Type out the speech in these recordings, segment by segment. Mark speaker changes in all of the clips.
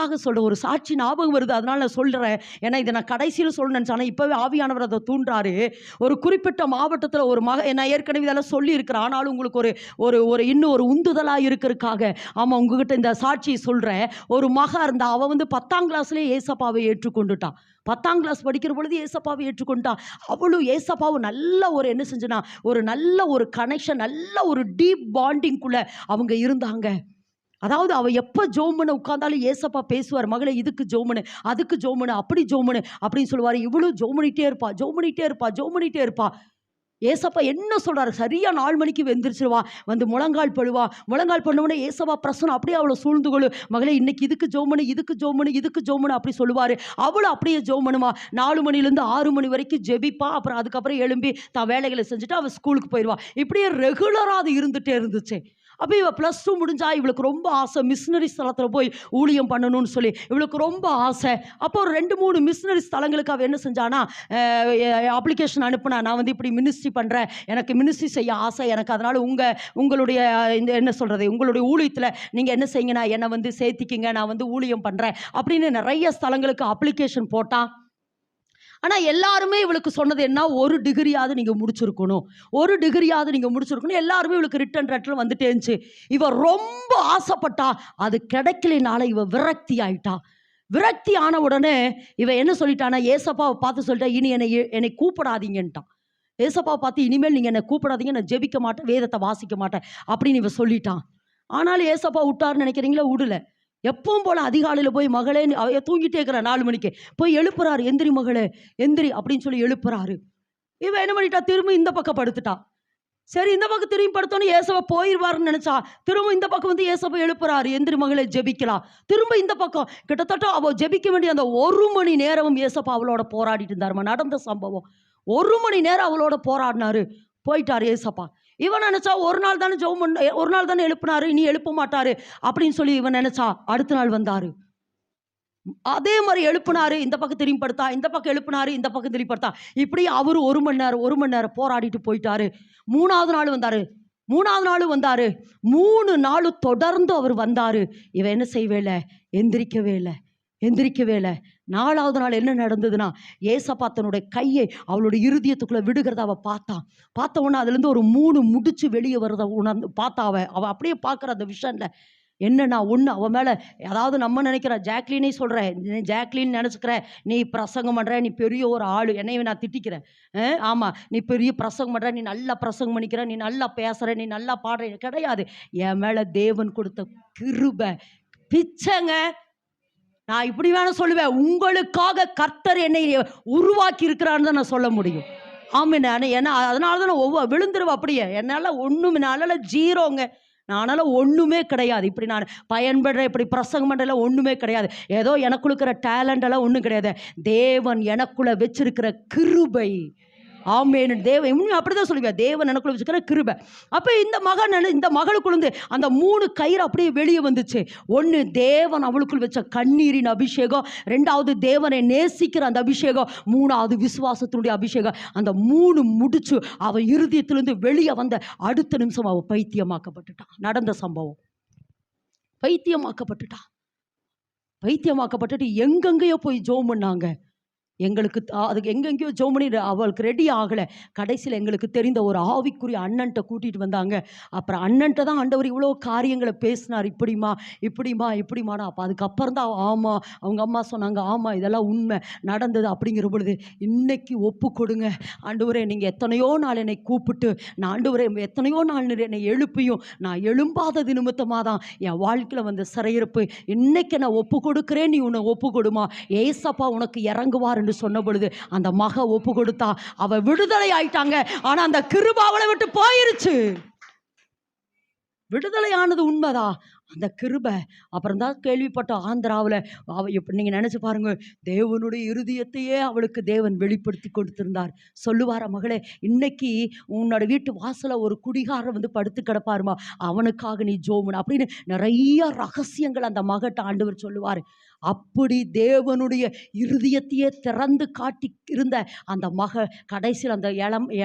Speaker 1: எதுக்காக சொல்ற ஒரு சாட்சி ஞாபகம் வருது, அதனால நான் சொல்றேன். ஏன்னா இதை நான் கடைசியில் சொல்லணும்னு நினைச்சேன், ஆனால் இப்பவே ஆவியானவர் அதை தூண்டுறாரு. ஒரு குறிப்பிட்ட மாவட்டத்தில் ஒரு நான் ஏற்கனவே இதெல்லாம் சொல்லி இருக்கிறேன், ஆனாலும் உங்களுக்கு ஒரு ஒரு ஒரு இன்னும் ஒரு உந்துதலாக இருக்கிறதுக்காக ஆமாம் உங்ககிட்ட இந்த சாட்சியை சொல்கிறேன். ஒரு இருந்தா அவள் வந்து 10ஆம் கிளாஸ்லேயே ஏசப்பாவை ஏற்றுக்கொண்டுட்டான். 10ஆம் கிளாஸ் படிக்கிற பொழுது ஏசப்பாவை ஏற்றுக்கொண்டான். அவளும் ஏசப்பாவும் நல்ல ஒரு என்ன செஞ்சனா, ஒரு நல்ல ஒரு கனெக்ஷன், நல்ல ஒரு டீப் பாண்டிங்குள்ள அவங்க இருந்தாங்க. அதாவது அவ எப்போ ஜோமனு உட்கார்ந்தாலும் ஏசப்பா பேசுவார், மகளே இதுக்கு ஜோமனு, அதுக்கு ஜோமனு, அப்படி ஜோமனு அப்படின்னு சொல்லுவார். இவ்வளவு ஜோமனிட்டே இருப்பா, ஜோமனிட்டே இருப்பா, ஜோமனிட்டே இருப்பா. ஏசப்பா என்ன சொல்றாரு, சரியா 4 மணிக்கு வெந்திரிச்சிருவா, வந்து முழங்கால் படுவா. முழங்கால் பண்ணுவோன்னே ஏசப்பா பிரசனம் அப்படியே அவளை சூழ்ந்து கொள்ளு, மகளே இன்னைக்கு இதுக்கு ஜோமனு, இதுக்கு ஜோமனு, இதுக்கு ஜோமனு அப்படி சொல்லுவாரு. அவளும் அப்படியே ஜோமனுமா 4 மணிலேருந்து 6 மணி வரைக்கும் ஜெபிப்பா. அப்புறம் அதுக்கப்புறம் எழும்பி தான் வேலைகளை செஞ்சுட்டு அவள் ஸ்கூலுக்கு போயிடுவா. இப்படியே ரெகுலராக அது இருந்துகிட்டே இருந்துச்சு. அப்போ இவள் +2 முடிஞ்சா, இவளுக்கு ரொம்ப ஆசை மிஷினரி ஸ்தலத்தில் போய் ஊழியம் பண்ணணும்னு சொல்லி இவளுக்கு ரொம்ப ஆசை. அப்போ ஒரு 2-3 மிஷினரி ஸ்தலங்களுக்கு அவள் என்ன செஞ்சானா, அப்ளிகேஷன் அனுப்புனா, நான் வந்து இப்படி மினிஸ்ட்ரி பண்ணுறேன், எனக்கு மினிஸ்ட்ரி செய்ய ஆசை, எனக்கு அதனால் உங்களுடைய இந்த என்ன சொல்கிறது, உங்களுடைய ஊழியத்தில் நீங்கள் என்ன செய்யுங்கன்னா என்னை வந்து சேர்த்திக்கிங்க, நான் வந்து ஊழியம் பண்ணுறேன் அப்படின்னு நிறைய ஸ்தலங்களுக்கு அப்ளிகேஷன் போட்டான். ஆனால் எல்லாருமே இவளுக்கு சொன்னது என்ன, ஒரு டிகிரியாவது நீங்கள் முடிச்சிருக்கணும், ஒரு டிகிரியாவது நீங்கள் முடிச்சிருக்கணும். எல்லாருமே இவளுக்கு ரிட்டன் லெட்டர் வந்துட்டே இருந்துச்சு. இவ ரொம்ப ஆசைப்பட்டா, அது கிடைக்கலனால இவ விரக்தி ஆயிட்டா. விரக்தி ஆன உடனே இவ என்ன சொல்லிட்டானா, ஏசப்பாவை பார்த்து சொல்லிட்டா, இனி என்னை கூப்பிடாதீங்கன்ட்டான். ஏசப்பாவை பார்த்து இனிமேல் நீங்கள் என்னை கூப்பிடாதீங்க, நான் ஜெபிக்க மாட்டேன், வேதத்தை வாசிக்க மாட்டேன் அப்படின்னு இவ சொல்லிட்டான். ஆனாலும் ஏசப்பா விட்டாருன்னு நினைக்கிறீங்களா? விடல. எப்பவும் போல அதிகாலையில் போய், மகளே தூங்கிட்டே இருக்கிற 4 மணிக்கு போய் எழுப்புறாரு, எந்திரி மகளே எந்திரி அப்படின்னு சொல்லி எழுப்புறாரு. இவன் என்ன பண்ணிட்டா, திரும்ப இந்த பக்கம் படுத்துட்டா. சரி, இந்த பக்கம் திரும்பி படுத்தோன்னு ஏசப்பா போயிடுவாருன்னு நினைச்சா, திரும்ப இந்த பக்கம் வந்து ஏசப்பா எழுப்புறாரு, எந்திரி மகளே ஜெபிக்கலாம். திரும்ப இந்த பக்கம் கிட்டத்தட்ட அவள் ஜெபிக்க வேண்டிய அந்த 1 மணி நேரமும் ஏசப்பா அவளோட போராடிட்டு இருந்தாருமா. நடந்த சம்பவம். 1 மணி நேரம் அவளோட போராடினாரு. போயிட்டாரு ஏசப்பா. இவன் நினைச்சா ஒரு நாள் தானே ஒரு நாள் தானே எழுப்பினாரு, இனி எழுப்ப மாட்டாரு அப்படின்னு சொல்லி இவன் நினைச்சா. அடுத்த நாள் வந்தாரு, அதே மாதிரி எழுப்பினாரு, இந்த பக்கம் திரும்பி படுத்தா, இந்த பக்கம் எழுப்பினாரு, இந்த பக்கம் திரும்பி படுத்தா. இப்படி அவரு 1 மணி நேரம் போராடிட்டு போயிட்டாரு. 3ஆவது நாள் வந்தாரு, 3ஆவது நாளும் வந்தாரு. 3 நாள் தொடர்ந்து அவர் வந்தாரு. இவன் என்ன செய்வே இல்லை, எந்திரிக்கவே இல்லை. 4ஆவது நாள் என்ன நடந்ததுன்னா, ஏசப்பா தன்னுடைய கையை அவளுடைய இருதயத்துக்குள்ள விடுகிறத அவ பார்த்த உடனே அதுலேருந்து ஒரு 3 முடிச்சு வெளியே வருத உணர்ந்து பார்த்தா. அவ அப்படியே பார்க்குற அந்த விஷயம்ல என்னன்னா, ஒன்று அவன் மேலே, அதாவது நம்ம நினைக்கிற ஜாக்லினே சொல்கிறேன், ஜாக்லின் நினச்சிக்கிற, நீ பிரசங்கம் பண்ணுற, நீ பெரிய ஒரு ஆள், என்னையும் நான் திட்டிக்கிறேன். ஆமாம், நீ பெரிய பிரசங்கம் பண்ணுற, நீ நல்லா பிரசங்கம் பண்ணிக்கிற, நீ நல்லா பேசுகிற, நீ நல்லா பாடுற, கிடையாது. என் மேலே தேவன் கொடுத்த கிருபை பிச்சைங்க. நான் இப்படி வேணா சொல்லுவேன், உங்களுக்காக கர்த்தர் என்னை உருவாக்கி இருக்கிறான்னு தான் நான் சொல்ல முடியும். ஆமாம், நான் ஏன்னா அதனால தான் நான் விழுந்துருவேன் அப்படியே. என்னால் ஒன்றும், என்னால் ஜீரோங்க, நானால ஒன்றுமே கிடையாது. இப்படி நான் பயன்படுற, இப்படி பிரசங்கம் பண்ணுறதுல ஒன்றுமே கிடையாது. ஏதோ எனக்கு இருக்கிற டேலண்ட் எல்லாம் ஒன்றும் கிடையாது. தேவன் எனக்குள்ள வச்சிருக்கிற கிருபை. ஆமேன். தேவன் அப்படிதான் சொல்லுவேன், தேவன் எனக்குள்ள வச்சுக்கிற கிருபை. அப்போ இந்த மகளுக்குள்ளேருந்து அந்த 3 கயிறு அப்படியே வெளியே வந்துச்சு. ஒன்று தேவன் அவளுக்குள் வச்ச கண்ணீரின் அபிஷேகம், 2வது தேவனை நேசிக்கிற அந்த அபிஷேகம், 3வது விசுவாசத்தினுடைய அபிஷேகம். அந்த 3 முடிச்சு அவள் இருதயத்திலிருந்து வெளியே வந்த அடுத்த நிமிஷம் அவள் பைத்தியமாக்கப்பட்டுட்டான். நடந்த சம்பவம். பைத்தியமாக்கப்பட்டுட்டு எங்கெங்கேயோ போய் ஜோம் பண்ணாங்க. எங்களுக்கு அதுக்கு எங்கெங்கேயோ ஜோமனி அவளுக்கு ரெடி ஆகலை. கடைசியில் எங்களுக்கு தெரிந்த ஒரு ஆவிக்குரிய அண்ணன்ட்ட கூட்டிகிட்டு வந்தாங்க. அப்புறம் அண்ணன்ட்ட தான் ஆண்டவர் இவ்வளோ காரியங்களை பேசினார், இப்படிமானா. அப்போ அதுக்கப்புறம் தான் ஆமாம், அவங்க அம்மா சொன்னாங்க, ஆமாம் இதெல்லாம் உண்மை நடந்தது அப்படிங்கிற பொழுது, இன்னைக்கு ஒப்பு கொடுங்க ஆண்டவரே, நீங்கள் எத்தனையோ நாள் என்னை கூப்பிட்டு, நான் ஆண்டவரே எத்தனையோ நாள் என்னை எழுப்பியும் நான் எழும்பாதது நிமித்தமாக தான் என் வாழ்க்கையில் வந்த சிறையிருப்பு. இன்னைக்கு நான் ஒப்பு கொடுக்குறேன், நீ உன்னை ஒப்பு கொடுமா, ஏசப்பா உனக்கு இறங்குவார் என்று சொன்ன பொழுது அந்த மக ஒப்பு கொடுத்தா. அவ விடுதலை ஆயிட்டாங்க. ஆனா அந்த கிருபை அவளை விட்டு போயிருச்சு. விடுதலையானது உண்மைதா, அந்த கிருபை அப்புறம் தான் கேள்விப்பட்டோம். ஆந்திராவில் இப்ப நீங்க நினைச்சு பாருங்க, தேவனுடைய இருதயத்தையே அவளுக்கு தேவன் வெளிப்படுத்தி கொடுத்திருந்தார். சொல்லுவார, மகளே இன்னைக்கு உன்னோட வீட்டு வாசல ஒரு குடிகாரர் வந்து படுத்து கிடப்பாருமா, அவனுக்காக நீ ஜோமன் அப்படின்னு நிறைய ரகசியங்கள் அந்த மகட்ட ஆண்டவர் சொல்லுவார். அப்படி தேவனுடைய இருதயத்தையே திறந்து காட்டி இருந்த அந்த மக கடைசியில் அந்த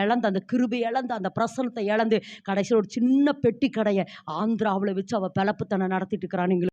Speaker 1: இழந்த அந்த கிருபை இழந்த அந்த பிரசனத்தை இழந்து கடைசியில் ஒரு சின்ன பெட்டி கடையை ஆந்திராவில் வச்சு அவள் பிளப்புத்தனை நடத்திட்டு இருக்கிறான்.